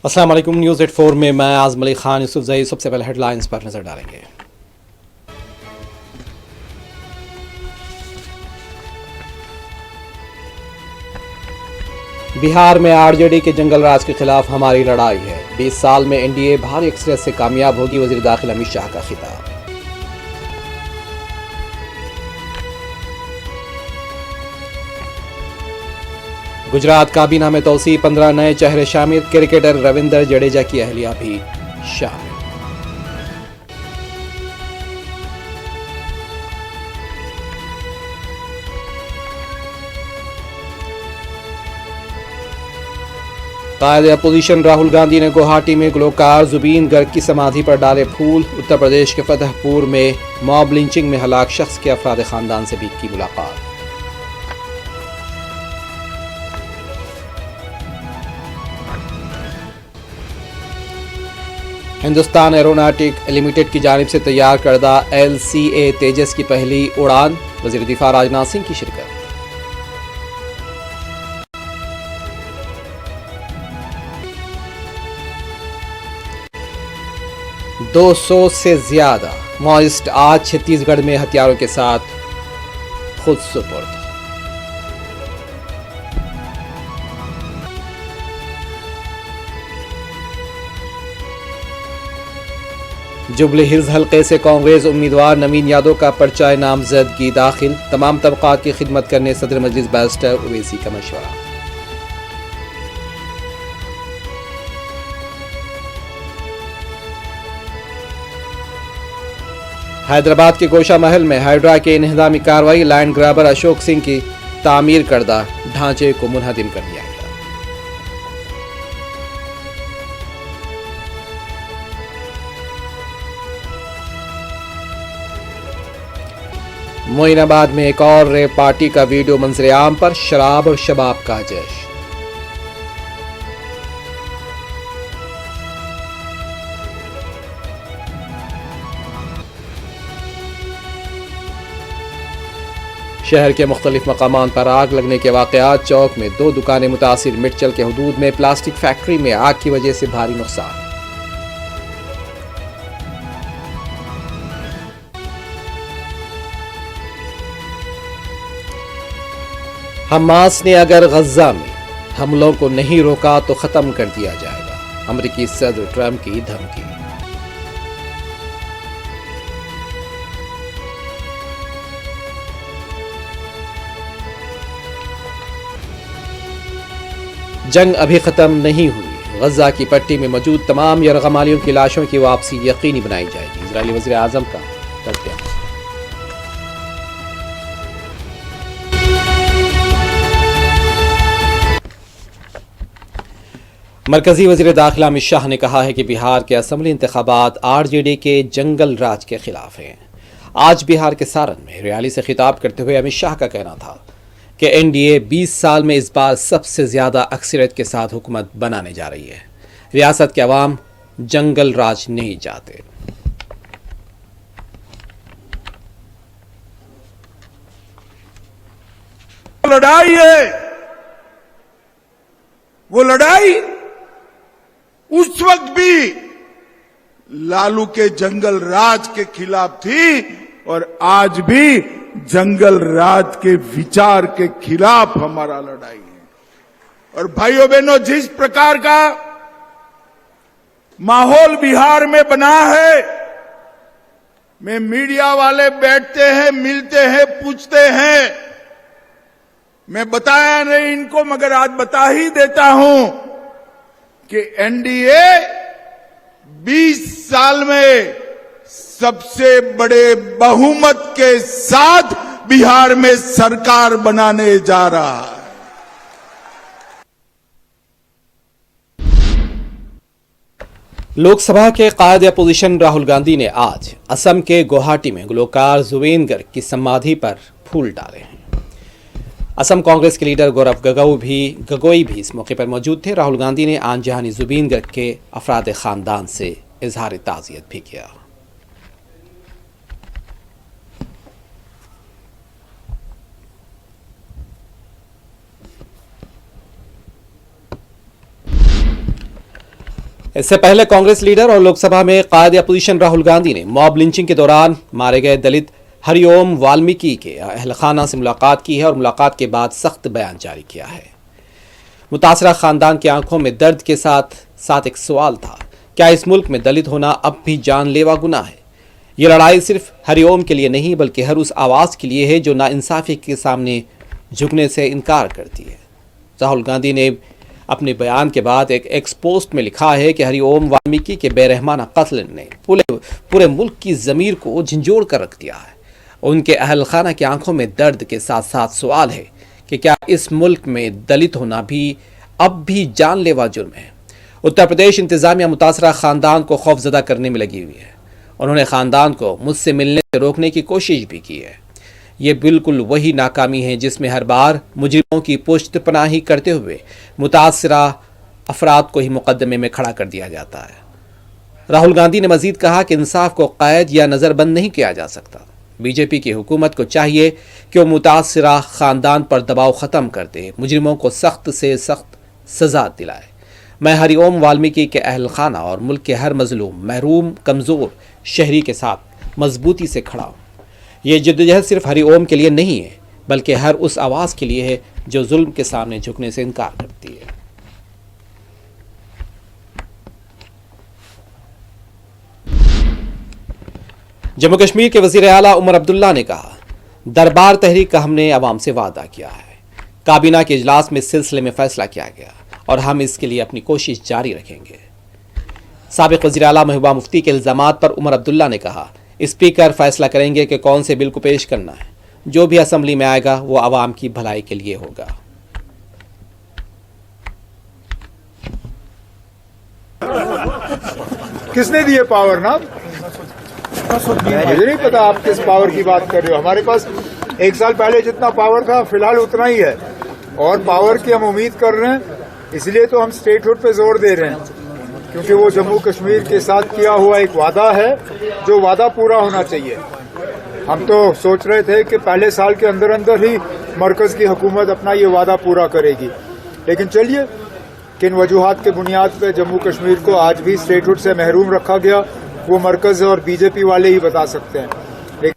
السلام علیکم، نیوز 84 میں میں اعظم علی خان یوسف زئی سب سے پہلے ہیڈ لائنز پر نظر ڈالیں گے۔ بہار میں آر جے ڈی کے جنگل راج کے خلاف ہماری لڑائی ہے، 20 سال میں این ڈی اے بھاری اکثریت سے کامیاب ہوگی، وزیر داخلہ امت شاہ کا خطاب۔ گجرات کابینہ میں توسیع، 15 نئے چہرے شامل، کرکٹر روندر جڈیجا کی اہلیہ بھی شامل۔ قائد اپوزیشن راہل گاندھی نے گوہاٹی میں گلوکار زبین گرگ کی سمادھی پر ڈالے پھول۔ اتر پردیش کے فتح پور میں موب لنچنگ میں ہلاک شخص کے افراد خاندان سے بھی کی ملاقات۔ ہندوستان ایروناٹک لمیٹڈ کی جانب سے تیار کردہ LCA تیجس کی پہلی اڑان، وزیر دفاع راجناتھ سنگھ کی شرکت۔ 200 سے زیادہ ماؤسٹ آج چھتیس گڑھ میں ہتھیاروں کے ساتھ خود سپرد۔ جوبلی ہلز حلقے سے کانگریس امیدوار نوین یادو کا پرچہ نامزدگی داخل، تمام طبقات کی خدمت کرنے صدر مجلس بیرسٹر اویسی کا مشورہ۔ حیدرآباد کے گوشہ محل میں ہائیڈرا کے انہدامی کارروائی، لینڈ گرابر اشوک سنگھ کی تعمیر کردہ ڈھانچے کو منہدم کر دیا گیا۔ معین آباد میں ایک اور ریپ پارٹی کا ویڈیو منظر عام پر، شراب اور شباب کا جشن۔ شہر کے مختلف مقامات پر آگ لگنے کے واقعات، چوک میں 2 دکانیں متاثر، مٹچل کے حدود میں پلاسٹک فیکٹری میں آگ کی وجہ سے بھاری نقصان۔ حماس نے اگر غزہ میں حملوں کو نہیں روکا تو ختم کر دیا جائے گا، امریکی صدر ٹرمپ کی دھمکی۔ جنگ ابھی ختم نہیں ہوئی، غزہ کی پٹی میں موجود تمام یرغمالیوں کی لاشوں کی واپسی یقینی بنائی جائے گی، اسرائیلی وزیر اعظم کا رد عمل۔ مرکزی وزیر داخلہ امت شاہ نے کہا ہے کہ بہار کے اسمبلی انتخابات RJD کے جنگل راج کے خلاف ہیں۔ آج بہار کے سارن میں ریلی سے خطاب کرتے ہوئے امت شاہ کا کہنا تھا کہ NDA 20 سال میں اس بار سب سے زیادہ اکثریت کے ساتھ حکومت بنانے جا رہی ہے، ریاست کے عوام جنگل راج نہیں چاہتے۔ لڑائی ہے، وہ لڑائی اس وقت بھی لالو کے جنگل راج کے خلاف تھی اور آج بھی جنگل راج کے وچار کے خلاف ہمارا لڑائی ہے۔ اور بھائیوں بہنوں، جس پرکار کا ماحول بہار میں بنا ہے، میں میڈیا والے بیٹھتے ہیں، ملتے ہیں، پوچھتے ہیں، میں بتایا نہیں ان کو مگر آج بتا ہی دیتا ہوں کہ NDA 20 سال میں سب سے بڑے بہومت کے ساتھ بہار میں سرکار بنانے جا رہا ہے۔ لوک سبھا کے قائد اپوزیشن راہل گاندھی نے آج اسم کے گوہاٹی میں گلوکار زبین گرگ کی سمادھی پر پھول ڈالے ہیں۔ اسم کانگریس کے لیڈر گورو گگوئی بھی اس موقع پر موجود تھے۔ راہل گاندھی نے آن جہانی زبین گرگ کے افراد خاندان سے اظہار تعزیت بھی کیا۔ اس سے پہلے کانگریس لیڈر اور لوک سبھا میں قائد اپوزیشن راہل گاندھی نے موب لنچنگ کے دوران مارے گئے دلت ہری اوم والمیکی کے اہل خانہ سے ملاقات کی ہے اور ملاقات کے بعد سخت بیان جاری کیا ہے۔ متاثرہ خاندان کی آنکھوں میں درد کے ساتھ ایک سوال تھا، کیا اس ملک میں دلت ہونا اب بھی جان لیوا گناہ ہے؟ یہ لڑائی صرف ہری اوم کے لیے نہیں بلکہ ہر اس آواز کے لیے ہے جو ناانصافی کے سامنے جھکنے سے انکار کرتی ہے۔ راہل گاندھی نے اپنے بیان کے بعد ایک ایکس پوسٹ میں لکھا ہے کہ ہری اوم والمیکی کے بے رحمانہ قتل نے پورے ملک کی ضمیر کو جھنجھوڑ کر رکھ دیا ہے۔ ان کے اہل خانہ کی آنکھوں میں درد کے ساتھ سوال ہے کہ کیا اس ملک میں دلت ہونا بھی اب بھی جان لیوا جرم ہے؟ اتر پردیش انتظامیہ متاثرہ خاندان کو خوفزدہ کرنے میں لگی ہوئی ہے۔ انہوں نے خاندان کو مجھ سے ملنے سے روکنے کی کوشش بھی کی ہے۔ یہ بالکل وہی ناکامی ہے جس میں ہر بار مجرموں کی پشت پناہی کرتے ہوئے متاثرہ افراد کو ہی مقدمے میں کھڑا کر دیا جاتا ہے۔ راہل گاندھی نے مزید کہا کہ انصاف کو قید یا نظر بند نہیں کیا جا سکتا۔ بی جے پی کی حکومت کو چاہیے کہ وہ متاثرہ خاندان پر دباؤ ختم کر دے، مجرموں کو سخت سے سخت سزا دلائے۔ میں ہری اوم والمیکی کے اہل خانہ اور ملک کے ہر مظلوم، محروم، کمزور شہری کے ساتھ مضبوطی سے کھڑا ہوں۔ یہ جدوجہد صرف ہری اوم کے لیے نہیں ہے بلکہ ہر اس آواز کے لیے ہے جو ظلم کے سامنے جھکنے سے انکار کرتی ہے۔ جموں کشمیر کے وزیر اعلیٰ عمر عبداللہ نے کہا، دربار تحریک کا ہم نے عوام سے وعدہ کیا ہے۔ کابینہ کے اجلاس میں اس سلسلے میں فیصلہ کیا گیا اور ہم اس کے لیے اپنی کوشش جاری رکھیں گے۔ سابق وزیر اعلیٰ محبوبہ مفتی کے الزامات پر عمر عبداللہ نے کہا، اسپیکر فیصلہ کریں گے کہ کون سے بل کو پیش کرنا ہے۔ جو بھی اسمبلی میں آئے گا وہ عوام کی بھلائی کے لیے ہوگا۔ کس نے دیے پاور نا؟ مجھے نہیں پتا آپ کس پاور کی بات کر رہے ہو۔ ہمارے پاس 1 سال پہلے جتنا پاور تھا فی الحال اتنا ہی ہے، اور پاور کی ہم امید کر رہے ہیں۔ اس لیے تو ہم اسٹیٹ ہوڈ پہ زور دے رہے ہیں، کیونکہ وہ جموں کشمیر کے ساتھ کیا ہوا ایک وعدہ ہے جو وعدہ پورا ہونا چاہیے۔ ہم تو سوچ رہے تھے کہ پہلے سال کے اندر ہی مرکز کی حکومت اپنا یہ وعدہ پورا کرے گی، لیکن چلیے کن وجوہات کے بنیاد پہ جموں کشمیر کو آج بھی اسٹیٹ ہوڈ سے محروم رکھا گیا وہ مرکز اور بی جے پی والے ہی بتا سکتے ہیں۔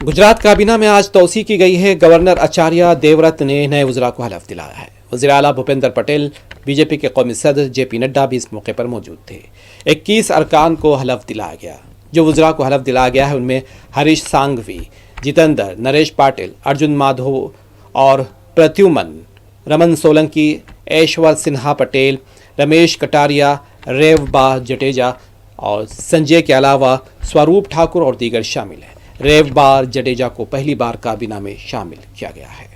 گجرات کابینہ میں آج توسیع کی گئی ہے۔ گورنر آچاریہ دیورت نے نئے وزراء کو حلف دلایا ہے۔ وزیر اعلیٰ بھوپندر پٹیل، بی جے پی کے قومی صدر جے پی نڈا بھی اس موقع پر موجود تھے۔ 21 ارکان کو حلف دلایا گیا۔ جو وزراء کو حلف دلایا گیا ہے ان میں ہریش سانگھوی، جتیندر، نریش پاٹل، ارجن مادھو اور پرتیومن، رمن سولنکی، ایشور سنہا پٹیل، رمیش کٹاریا، ریو با جڈیجا اور سنجے کے علاوہ سوروپ ٹھاکر اور دیگر شامل ہیں۔ ریو با جڈیجا کو پہلی بار کابینہ میں شامل کیا گیا ہے۔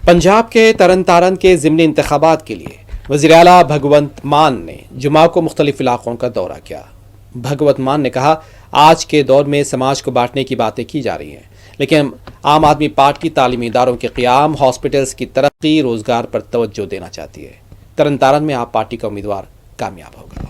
پنجاب کے ترن تارن کے ضمنی انتخابات کے لیے وزیر اعلیٰ بھگونت مان نے جمعہ کو مختلف علاقوں کا دورہ کیا۔ بھگونت مان نے کہا، آج کے دور میں سماج کو بانٹنے کی باتیں کی جا رہی ہیں، لیکن عام آدمی پارٹی تعلیمی اداروں کے قیام، ہاسپٹلز کی ترقی، روزگار پر توجہ دینا چاہتی ہے۔ ترن تارن میں آپ پارٹی کا امیدوار کامیاب ہوگا۔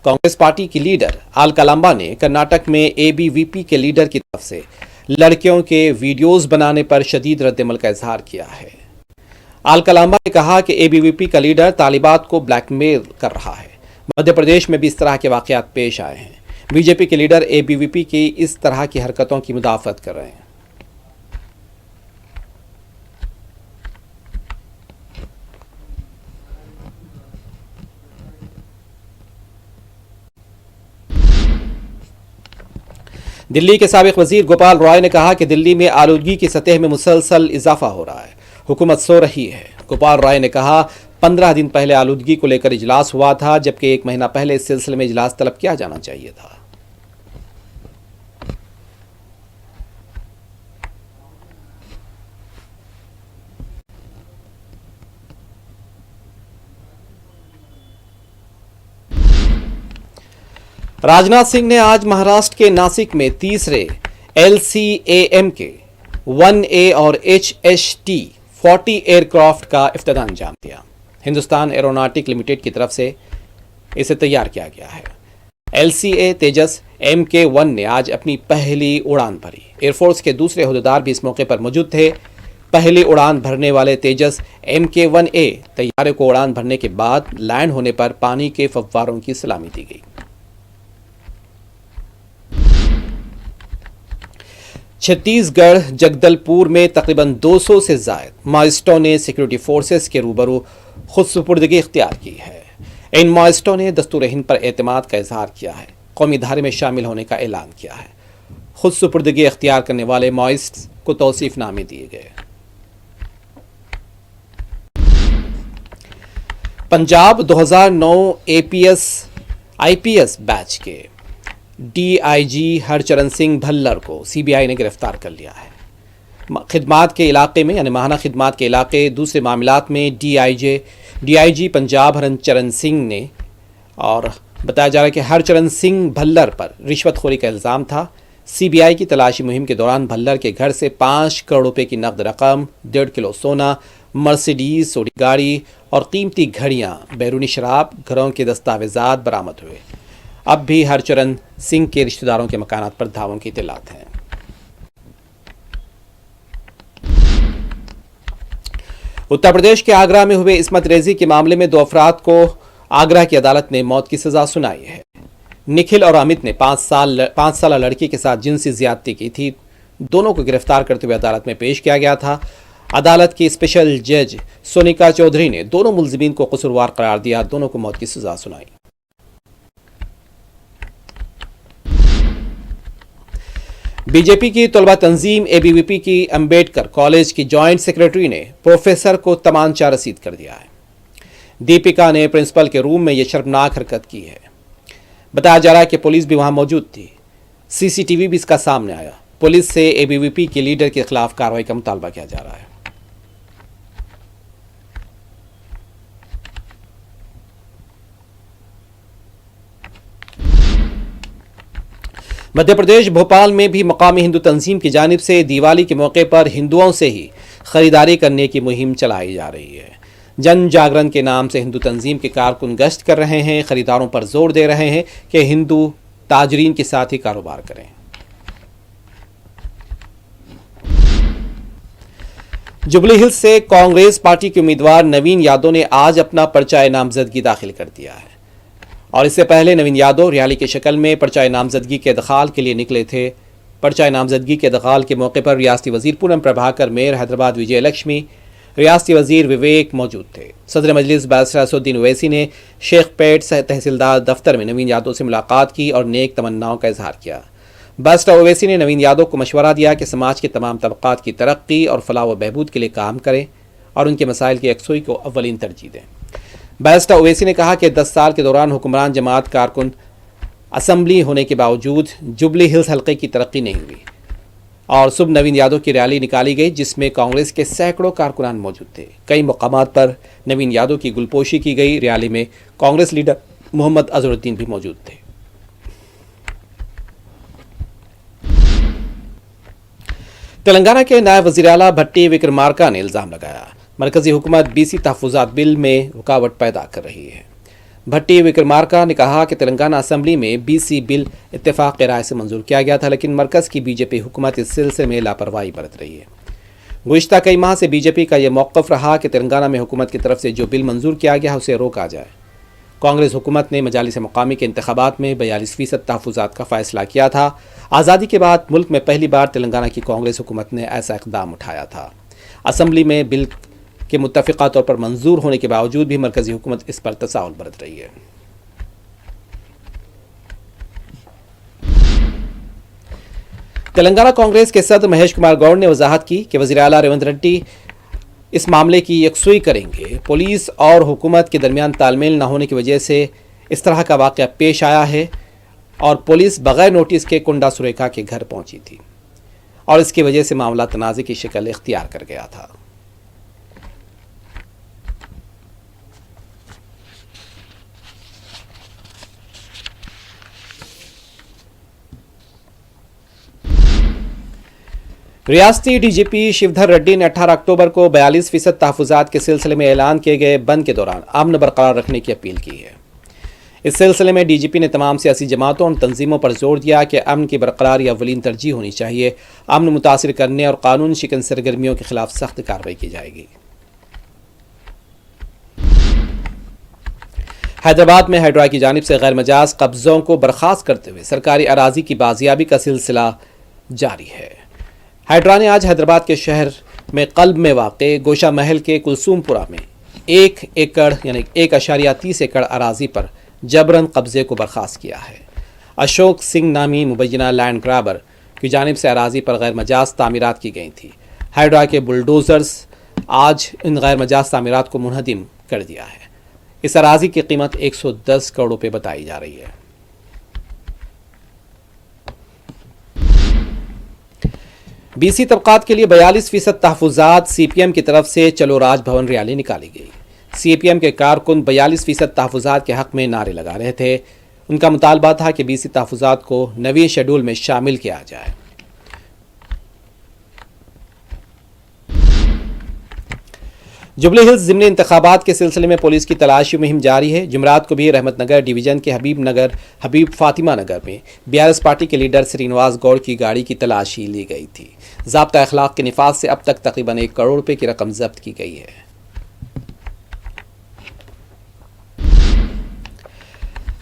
کانگریس پارٹی کی لیڈر الکا لامبا نے کرناٹک میں اے بی وی پی کے لیڈر کی طرف سے لڑکیوں کے ویڈیوز بنانے پر شدید رد عمل کا اظہار کیا ہے۔ الکا لامبا نے کہا کہ اے بی وی پی کا لیڈر طالبات کو بلیک میل کر رہا ہے۔ مدھیہ پردیش میں بھی اس طرح کے واقعات پیش آئے ہیں۔ بی جے پی کے لیڈر اے بی وی پی کی اس طرح کی حرکتوں کی مدافعت کر رہے ہیں۔ دلی کے سابق وزیر گوپال رائے نے کہا کہ دلی میں آلودگی کی سطح میں مسلسل اضافہ ہو رہا ہے، حکومت سو رہی ہے۔ گوپال رائے نے کہا، 15 دن پہلے آلودگی کو لے کر اجلاس ہوا تھا، جبکہ 1 مہینہ پہلے اس سلسلے میں اجلاس طلب کیا جانا چاہیے تھا۔ راجناتھ سنگھ نے آج مہاراشٹر کے ناسک میں تیسرے LCAM کے 1A اور HHT-40 ایئر کرافٹ کا افتتاح انجام دیا۔ ہندوستان ایروناٹک لمیٹڈ کی طرف سے اسے تیار کیا گیا ہے۔ LCA تیجس MK-1 نے آج اپنی پہلی اڑان بھری۔ ایئر فورس کے دوسرے عہدیدار بھی اس موقع پر موجود تھے۔ پہلی اڑان بھرنے والے تیجس MK-1A طیارے کو اڑان بھرنے کے بعد لینڈ ہونے پر پانی کے فواروں کی سلامی دی گئی۔ چھتیس گڑھ جگدل پور میں تقریباً 200 سے زائد ماؤسٹوں نے سیکورٹی فورسز کے روبرو خود سپردگی اختیار کی ہے۔ ان ماؤسٹوں نے دستور ہند پر اعتماد کا اظہار کیا ہے، قومی دھارے میں شامل ہونے کا اعلان کیا ہے۔ خود سپردگی اختیار کرنے والے ماؤسٹ کو توصیف نامے دیے گئے۔ پنجاب 2009 IPS بیچ کے DIG ہرچرن سنگھ بھلر کو CBI نے گرفتار کر لیا ہے۔ خدمات کے علاقے میں یعنی ماہانہ خدمات کے علاقے دوسرے معاملات میں DIG پنجاب ہرچرن سنگھ نے، اور بتایا جا رہا ہے کہ ہرچرن سنگھ بھلر پر رشوت خوری کا الزام تھا۔ CBI کی تلاشی مہم کے دوران بھلر کے گھر سے 5 کروڑ روپے کی نقد رقم، 1.5 کلو سونا، مرسیڈیز سوڈی گاڑی اور قیمتی گھڑیاں، بیرونی شراب، گھروں کے دستاویزات برآمد ہوئے۔ اب بھی ہرچرن سنگھ کے رشتہ داروں کے مکانات پر دھاووں کی اطلاعات ہیں۔ اتر پردیش کے آگرہ میں ہوئے عصمت ریزی کے معاملے میں 2 افراد کو آگرہ کی عدالت نے موت کی سزا سنائی ہے۔ نکھل اور امت نے 5 سالہ لڑکی کے ساتھ جنسی زیادتی کی تھی۔ دونوں کو گرفتار کرتے ہوئے عدالت میں پیش کیا گیا تھا۔ عدالت کی اسپیشل جج سونیکا چودھری نے دونوں ملزمین کو قصوروار قرار دیا، دونوں کو موت کی سزا سنائی۔ بی جے پی کی طلبہ تنظیم ABVP کی امبیڈکر کالج کی جوائنٹ سیکرٹری نے پروفیسر کو تمانچہ رسید کر دیا ہے۔ دیپیکا نے پرنسپل کے روم میں یہ شرمناک حرکت کی ہے۔ بتایا جا رہا ہے کہ پولیس بھی وہاں موجود تھی۔ CCTV بھی اس کا سامنے آیا۔ پولیس سے ABVP کے لیڈر کے خلاف کارروائی کا مطالبہ کیا جا رہا ہے۔ مدھیہ پردیش بھوپال میں بھی مقامی ہندو تنظیم کی جانب سے دیوالی کے موقع پر ہندوؤں سے ہی خریداری کرنے کی مہم چلائی جا رہی ہے۔ جن جاگرن کے نام سے ہندو تنظیم کے کارکن گشت کر رہے ہیں، خریداروں پر زور دے رہے ہیں کہ ہندو تاجرین کے ساتھ ہی کاروبار کریں۔ جوبلی ہلز سے کانگریس پارٹی کے امیدوار نوین یادو نے آج اپنا پرچہ نامزدگی داخل کر دیا ہے، اور اس سے پہلے نوین یادو ریالی کی شکل میں پرچہ نامزدگی کے ادخال کے لیے نکلے تھے۔ پرچہ نامزدگی کے ادخال کے موقع پر ریاستی وزیر پونم پربھاکر، میئر حیدرآباد وجے لکشمی، ریاستی وزیر وویک موجود تھے۔ صدر مجلس بیرسٹر اسدالدین اویسی نے شیخ پیٹ تحصیلدار دفتر میں نوین یادو سے ملاقات کی اور نیک تمناؤں کا اظہار کیا۔ بیرسٹر اویسی نے نوین یادو کو مشورہ دیا کہ سماج کے تمام طبقات کی ترقی اور فلاح و بہبود کے لیے کام کریں اور ان کے مسائل کی یکسوئی کو اولین ترجیح دیں۔ بیرسٹر اویسی نے کہا کہ 10 سال کے دوران حکمران جماعت کارکن اسمبلی ہونے کے باوجود جوبلی ہلز حلقے کی ترقی نہیں ہوئی، اور صبح نوین یادو کی ریلی نکالی گئی جس میں کانگریس کے سینکڑوں کارکنان موجود تھے۔ کئی مقامات پر نوین یادو کی گلپوشی کی گئی۔ ریلی میں کانگریس لیڈر محمد اظہرالدین بھی موجود تھے۔ تلنگانہ کے نائب وزیر اعلیٰ بھٹی وکرمارکا نے الزام لگایا مرکزی حکومت BC تحفظات بل میں رکاوٹ پیدا کر رہی ہے۔ بھٹی وکرمارکا نے کہا کہ تلنگانہ اسمبلی میں BC بل اتفاق رائے سے منظور کیا گیا تھا، لیکن مرکز کی BJP حکومت اس سلسلے میں لاپرواہی برت رہی ہے۔ گزشتہ کئی ماہ سے BJP کا یہ موقف رہا کہ تلنگانہ میں حکومت کی طرف سے جو بل منظور کیا گیا اسے روکا جائے۔ کانگریس حکومت نے مجالس مقامی کے انتخابات میں 42% تحفظات کا فیصلہ کیا تھا۔ آزادی کے بعد ملک میں پہلی بار تلنگانہ کی کانگریس حکومت نے ایسا اقدام اٹھایا تھا۔ اسمبلی میں بل کے متفقہ طور پر منظور ہونے کے باوجود بھی مرکزی حکومت اس پر تساہل برت رہی ہے۔ تلنگانہ کانگریس کے صدر مہیش کمار گوڑ نے وضاحت کی کہ وزیر اعلیٰ ریونت ریڈی اس معاملے کی یکسوئی کریں گے۔ پولیس اور حکومت کے درمیان تال میل نہ ہونے کی وجہ سے اس طرح کا واقعہ پیش آیا ہے، اور پولیس بغیر نوٹس کے کنڈا سریکھا کے گھر پہنچی تھی اور اس کی وجہ سے معاملہ تنازع کی شکل اختیار کر گیا تھا۔ ریاستی DGP شیودھر ریڈی نے 18 اکتوبر کو 42% تحفظات کے سلسلے میں اعلان کیے گئے بند کے دوران امن برقرار رکھنے کی اپیل کی ہے۔ اس سلسلے میں ڈی جی پی نے تمام سیاسی جماعتوں اور تنظیموں پر زور دیا کہ امن کی برقراری اولین ترجیح ہونی چاہیے، امن متاثر کرنے اور قانون شکن سرگرمیوں کے خلاف سخت کارروائی کی جائے گی۔ حیدرآباد میں ہیڈرا کی جانب سے غیر مجاز قبضوں کو برخاست کرتے ہوئے سرکاری اراضی کی بازیابی کا سلسلہ جاری ہے۔ ہیڈرا نے آج حیدرآباد کے شہر میں قلب میں واقع گوشہ محل کے کلثوم پورہ میں 1 ایکڑ یعنی 1.30 ایکڑ اراضی پر جبراً قبضے کو برخاست کیا ہے۔ اشوک سنگھ نامی مبینہ لینڈ گرابر کی جانب سے اراضی پر غیر مجاز تعمیرات کی گئی تھی۔ ہیڈرا کے بلڈوزرز آج ان غیر مجاز تعمیرات کو منہدم کر دیا ہے۔ اس اراضی کی قیمت 110 کروڑ روپے بتائی جا رہی ہے۔ بی سی طبقات کے لیے 42% تحفظات، سی پی ایم کی طرف سے چلو راج بھون ریلی نکالی گئی۔ سی پی ایم کے کارکن 42% تحفظات کے حق میں نعرے لگا رہے تھے۔ ان کا مطالبہ تھا کہ بی سی تحفظات کو نویں شیڈول میں شامل کیا جائے۔ جبلی ہلز ضمنی انتخابات کے سلسلے میں پولیس کی تلاشی مہم جاری ہے۔ جمعرات کو بھی رحمت نگر ڈویژن کے حبیب فاطمہ نگر میں بی آر ایس پارٹی کے لیڈر سرینواس گوڑ کی گاڑی کی تلاشی لی گئی تھی۔ ضابطہ اخلاق کے نفاذ سے اب تک تقریباً 1 کروڑ روپے کی رقم ضبط کی گئی ہے۔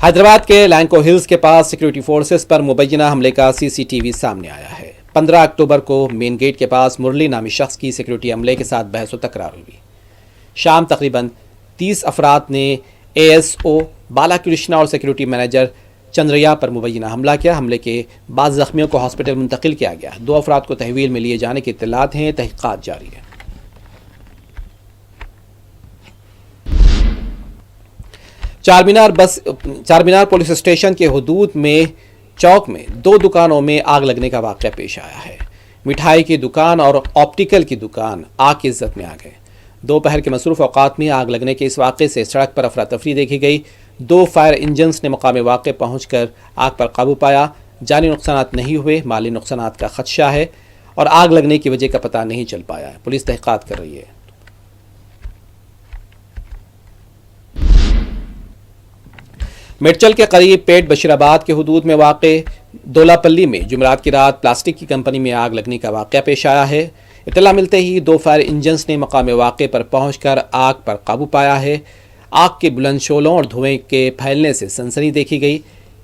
حیدرآباد کے لینکو ہلز کے پاس سیکورٹی فورسز پر مبینہ حملے کا سی سی ٹی وی سامنے آیا ہے۔ 15 اکتوبر کو مین گیٹ کے پاس مرلی نامی شخص کی سیکورٹی عملے کے ساتھ بحث و تکرار ہوئی۔ شام تقریباً 30 افراد نے اے ایس او بالا کرشنا اور سیکورٹی مینیجر چندریا پر مبینہ حملہ کیا۔ حملے کے بعد زخمیوں کو ہاسپٹل منتقل کیا گیا۔ 2 افراد کو تحویل میں لیے جانے کی اطلاعات ہیں۔ تحقیقات جاری ہیں۔ چارمینار پولیس اسٹیشن کے حدود میں چوک میں 2 دکانوں میں آگ لگنے کا واقعہ پیش آیا ہے۔ مٹھائی کی دکان اور آپٹیکل کی دکان آگ کی زد میں آ گئے۔ دوپہر کے مصروف اوقات میں آگ لگنے کے اس واقعے سے سڑک پر افراتفری دیکھی گئی۔ 2 فائر انجنز نے مقام واقع پہنچ کر آگ پر قابو پایا۔ جانی نقصانات نہیں ہوئے، مالی نقصانات کا خدشہ ہے اور آگ لگنے کی وجہ کا پتہ نہیں چل پایا ہے۔ پولیس تحقیقات کر رہی ہے۔ میڈچل کے قریب پیٹ بشیرآباد کے حدود میں واقع دولا پلی میں جمعرات کی رات پلاسٹک کی کمپنی میں آگ لگنے کا واقعہ پیش آیا ہے۔ اطلاع ملتے ہی 2 فائر انجنز نے مقام واقع پر پہنچ کر آگ پر قابو پایا ہے۔ آگ کے بلند شعلوں اور دھوئیں کے پھیلنے سے سنسنی دیکھی گئی۔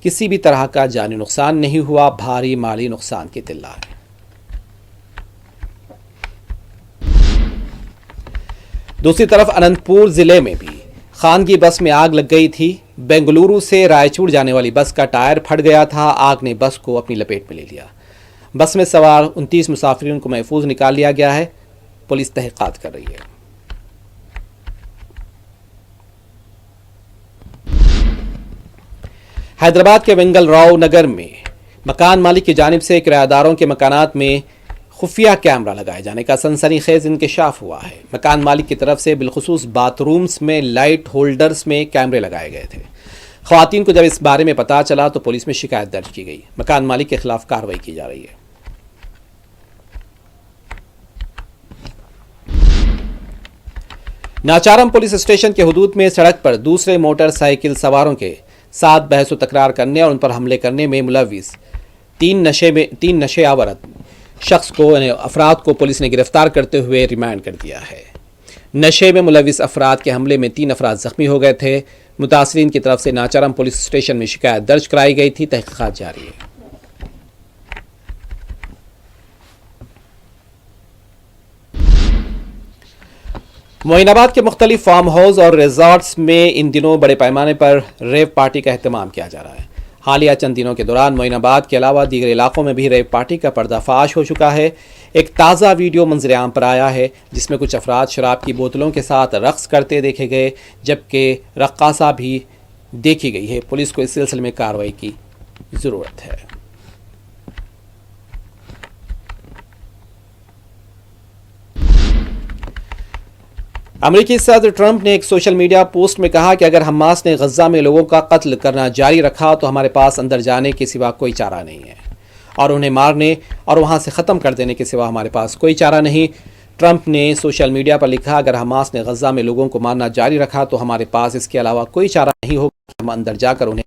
کسی بھی طرح کا جانی نقصان نہیں ہوا، بھاری مالی نقصان کی اطلاع ہے۔ دوسری طرف اننت پور ضلع میں بھی خانگی بس میں آگ لگ گئی تھی۔ بنگلورو سے رائچور جانے والی بس کا ٹائر پھٹ گیا تھا۔ آگ نے بس کو اپنی لپیٹ میں لے لیا۔ بس میں سوار 29 مسافرین کو محفوظ نکال لیا گیا ہے۔ پولیس تحقیقات کر رہی ہے۔ حیدرآباد کے ونگل راؤ نگر میں مکان مالک کی جانب سے کرایہ داروں کے مکانات میں خفیہ کیمرہ لگائے جانے کا سنسنی خیز انکشاف ہوا ہے۔ مکان مالک کی طرف سے بالخصوص باتھ رومز میں لائٹ ہولڈرز میں کیمرے لگائے گئے تھے۔ خواتین کو جب اس بارے میں پتہ چلا تو پولیس میں شکایت درج کی گئی۔ مکان مالک کے خلاف کارروائی کی جا رہی ہے۔ ناچارم پولیس اسٹیشن کے حدود میں سڑک پر دوسرے موٹر سائیکل سواروں کے ساتھ بحث و تکرار کرنے اور ان پر حملے کرنے میں ملوث 3 نشے آور افراد کو پولیس نے گرفتار کرتے ہوئے ریمانڈ کر دیا ہے۔ نشے میں ملوث افراد کے حملے میں 3 افراد زخمی ہو گئے تھے۔ متاثرین کی طرف سے ناچارم پولیس اسٹیشن میں شکایت درج کرائی گئی تھی۔ تحقیقات جاری ہے۔ معین آباد کے مختلف فارم ہاؤس اور ریزارٹس میں ان دنوں بڑے پیمانے پر ریو پارٹی کا اہتمام کیا جا رہا ہے۔ حالیہ چند دنوں کے دوران معین آباد کے علاوہ دیگر علاقوں میں بھی ریو پارٹی کا پردہ فاش ہو چکا ہے۔ ایک تازہ ویڈیو منظر عام پر آیا ہے جس میں کچھ افراد شراب کی بوتلوں کے ساتھ رقص کرتے دیکھے گئے، جبکہ رقاصہ بھی دیکھی گئی ہے۔ پولیس کو اس سلسلے میں کارروائی کی ضرورت ہے۔ امریکی صدر ٹرمپ نے ایک سوشل میڈیا پوسٹ میں کہا کہ اگر حماس نے غزہ میں لوگوں کا قتل کرنا جاری رکھا تو ہمارے پاس اندر جانے کے سوا کوئی چارہ نہیں ہے، اور انہیں مارنے اور وہاں سے ختم کر دینے کے سوا ہمارے پاس کوئی چارہ نہیں۔ ٹرمپ نے سوشل میڈیا پر لکھا، اگر حماس نے غزہ میں لوگوں کو مارنا جاری رکھا تو ہمارے پاس اس کے علاوہ کوئی چارہ نہیں ہوگا کہ ہم اندر جا کر انہیں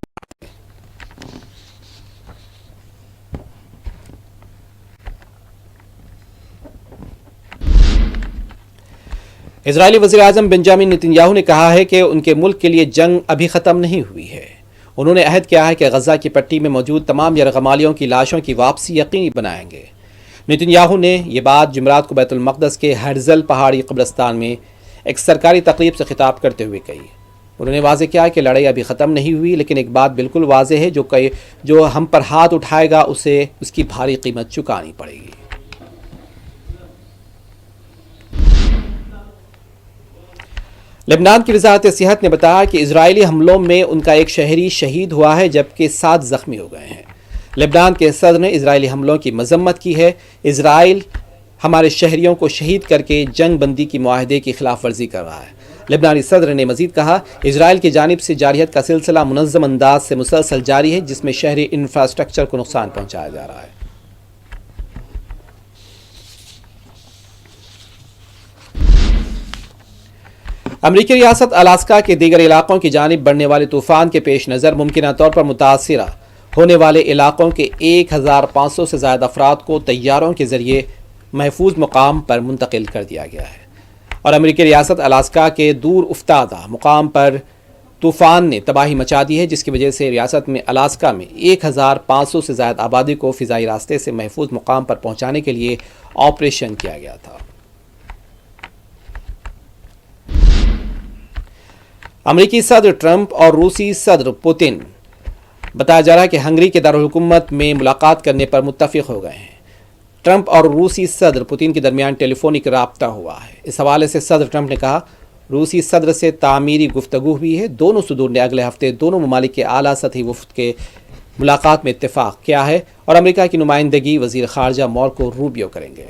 اسرائیلی وزیر اعظم بنجامن نیتن یاہو نے کہا ہے کہ ان کے ملک کے لیے جنگ ابھی ختم نہیں ہوئی ہے۔ انہوں نے عہد کیا ہے کہ غزہ کی پٹی میں موجود تمام یرغمالیوں کی لاشوں کی واپسی یقینی بنائیں گے۔ نیتن یاہو نے یہ بات جمعرات کو بیت المقدس کے ہرزل پہاڑی قبرستان میں ایک سرکاری تقریب سے خطاب کرتے ہوئے کہی۔ انہوں نے واضح کیا کہ لڑائی ابھی ختم نہیں ہوئی، لیکن ایک بات بالکل واضح ہے، جو ہم پر ہاتھ اٹھائے گا اسے اس کی بھاری قیمت چکانی پڑے گی۔ لبنان کی وزارت صحت نے بتایا کہ اسرائیلی حملوں میں ان کا ایک شہری شہید ہوا ہے جبکہ 7 زخمی ہو گئے ہیں۔ لبنان کے صدر نے اسرائیلی حملوں کی مذمت کی ہے۔ اسرائیل ہمارے شہریوں کو شہید کر کے جنگ بندی کی معاہدے کی خلاف ورزی کر رہا ہے۔ لبنانی صدر نے مزید کہا، اسرائیل کی جانب سے جارحیت کا سلسلہ منظم انداز سے مسلسل جاری ہے، جس میں شہری انفراسٹرکچر کو نقصان پہنچایا جا رہا ہے۔ امریکی ریاست الاسکا کے دیگر علاقوں کی جانب بڑھنے والے طوفان کے پیش نظر ممکنہ طور پر متاثرہ ہونے والے علاقوں کے 1500 سے زائد افراد کو طیاروں کے ذریعے محفوظ مقام پر منتقل کر دیا گیا ہے، اور امریکی ریاست الاسکا کے دور افتادہ مقام پر طوفان نے تباہی مچا دی ہے، جس کی وجہ سے ریاست میں الاسکا میں 1500 سے زائد آبادی کو فضائی راستے سے محفوظ مقام پر پہنچانے کے لیے آپریشن کیا گیا تھا۔ امریکی صدر ٹرمپ اور روسی صدر پوتن بتایا جا رہا ہے کہ ہنگری کے دارالحکومت میں ملاقات کرنے پر متفق ہو گئے ہیں۔ ٹرمپ اور روسی صدر پوتن کے درمیان ٹیلی فونک رابطہ ہوا ہے۔ اس حوالے سے صدر ٹرمپ نے کہا، روسی صدر سے تعمیری گفتگو ہوئی ہے۔ دونوں صدور نے اگلے ہفتے دونوں ممالک کے اعلیٰ سطحی وفد کے ملاقات میں اتفاق کیا ہے، اور امریکہ کی نمائندگی وزیر خارجہ مارکو روبیو کریں گے۔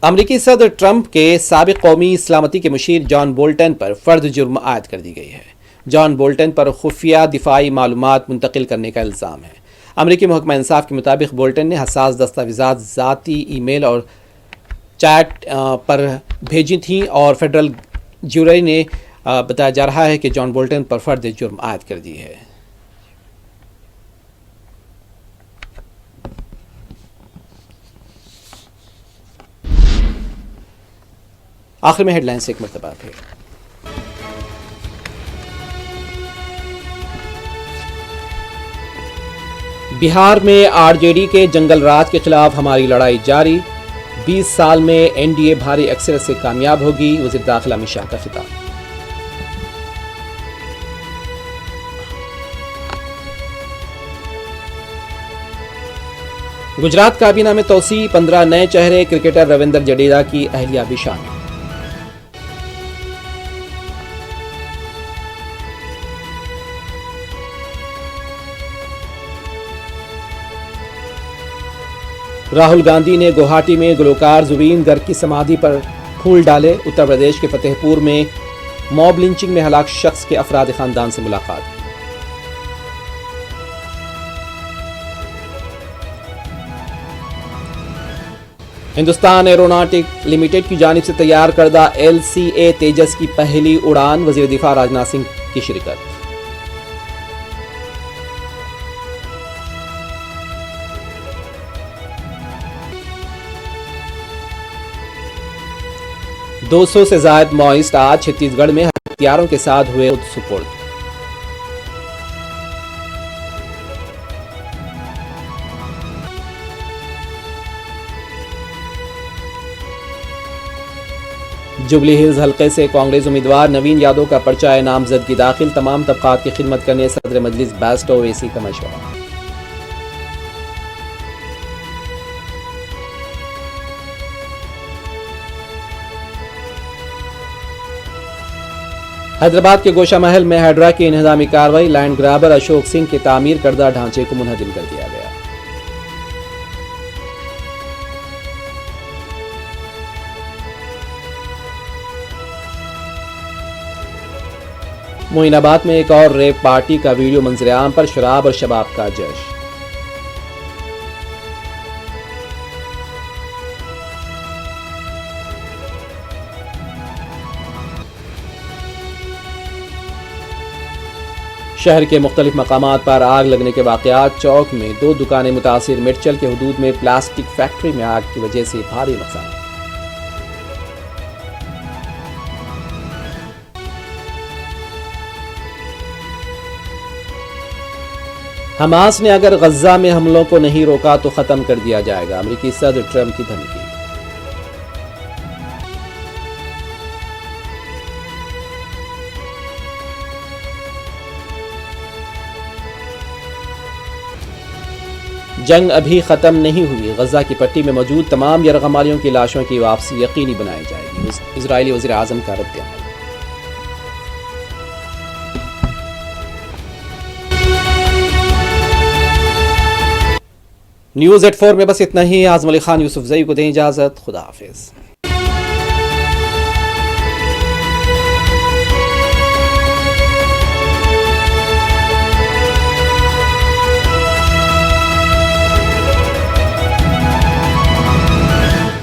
امریکی صدر ٹرمپ کے سابق قومی سلامتی کے مشیر جان بولٹن پر فرد جرم عائد کر دی گئی ہے۔ جان بولٹن پر خفیہ دفاعی معلومات منتقل کرنے کا الزام ہے۔ امریکی محکمہ انصاف کے مطابق بولٹن نے حساس دستاویزات ذاتی ای میل اور چیٹ پر بھیجی تھیں، اور فیڈرل جیوری نے بتایا جا رہا ہے کہ جان بولٹن پر فرد جرم عائد کر دی ہے۔ آخر میں ہیڈ لائن سے ایک مرتبہ پھر۔ بہار میں آر جے ڈی کے جنگل راج کے خلاف ہماری لڑائی جاری، 20 سال میں این ڈی اے بھاری اکثریت سے کامیاب ہوگی، وزیر داخلہ امت شاہ کا خطاب۔ گجرات کابینہ میں توسیع، 15 نئے چہرے، کرکٹر رویندر جڈیجا کی اہلیہ بھی شامل۔ راہل گاندھی نے گوہاٹی میں گلوکار زبین گرگ کی سمادھی پر پھول ڈالے۔ اتر پردیش کے فتح پور میں موب لنچنگ میں ہلاک شخص کے افراد خاندان سے ملاقات کی۔ ہندوستان ایروناٹک لمیٹڈ کی جانب سے تیار کردہ LCA تیجس کی پہلی اڑان، وزیر دفاع راجناتھ سنگھ کی شرکت۔ دو سو سے زائد ماؤسٹ آج چھتیس گڑھ میں ہتھیاروں کے ساتھ ہوئے خود سپرد۔ جوبلی ہلز حلقے سے کانگریس امیدوار نوین یادو کا پرچہ نامزدگی داخل، تمام طبقات کی خدمت کرنے صدر مجلس بیسٹ اویسی کا مشورہ۔ حیدرآباد کے گوشہ محل میں ہائیڈرا کی انہدامی کارروائی، لینڈ گرابر اشوک سنگھ کے تعمیر کردہ ڈھانچے کو منہدم کر دیا گیا۔ معین آباد میں ایک اور ریپ پارٹی کا ویڈیو، منظر عام پر شراب اور شباب کا جشن۔ شہر کے مختلف مقامات پر آگ لگنے کے واقعات، چوک میں 2 دکانیں متاثر، مرچل کے حدود میں پلاسٹک فیکٹری میں آگ کی وجہ سے بھاری نقصان۔ حماس نے اگر غزہ میں حملوں کو نہیں روکا تو ختم کر دیا جائے گا، امریکی صدر ٹرمپ کی دھمکی۔ جنگ ابھی ختم نہیں ہوئی، غزہ کی پٹی میں موجود تمام یرغمالیوں کی لاشوں کی واپسی یقینی بنائی جائے گی، اسرائیلی وزیر اعظم کا رد عمل۔ نیوز 84 میں بس اتنا ہی۔ اعظم علی خان یوسف زئی کو دیں اجازت، خدا حافظ۔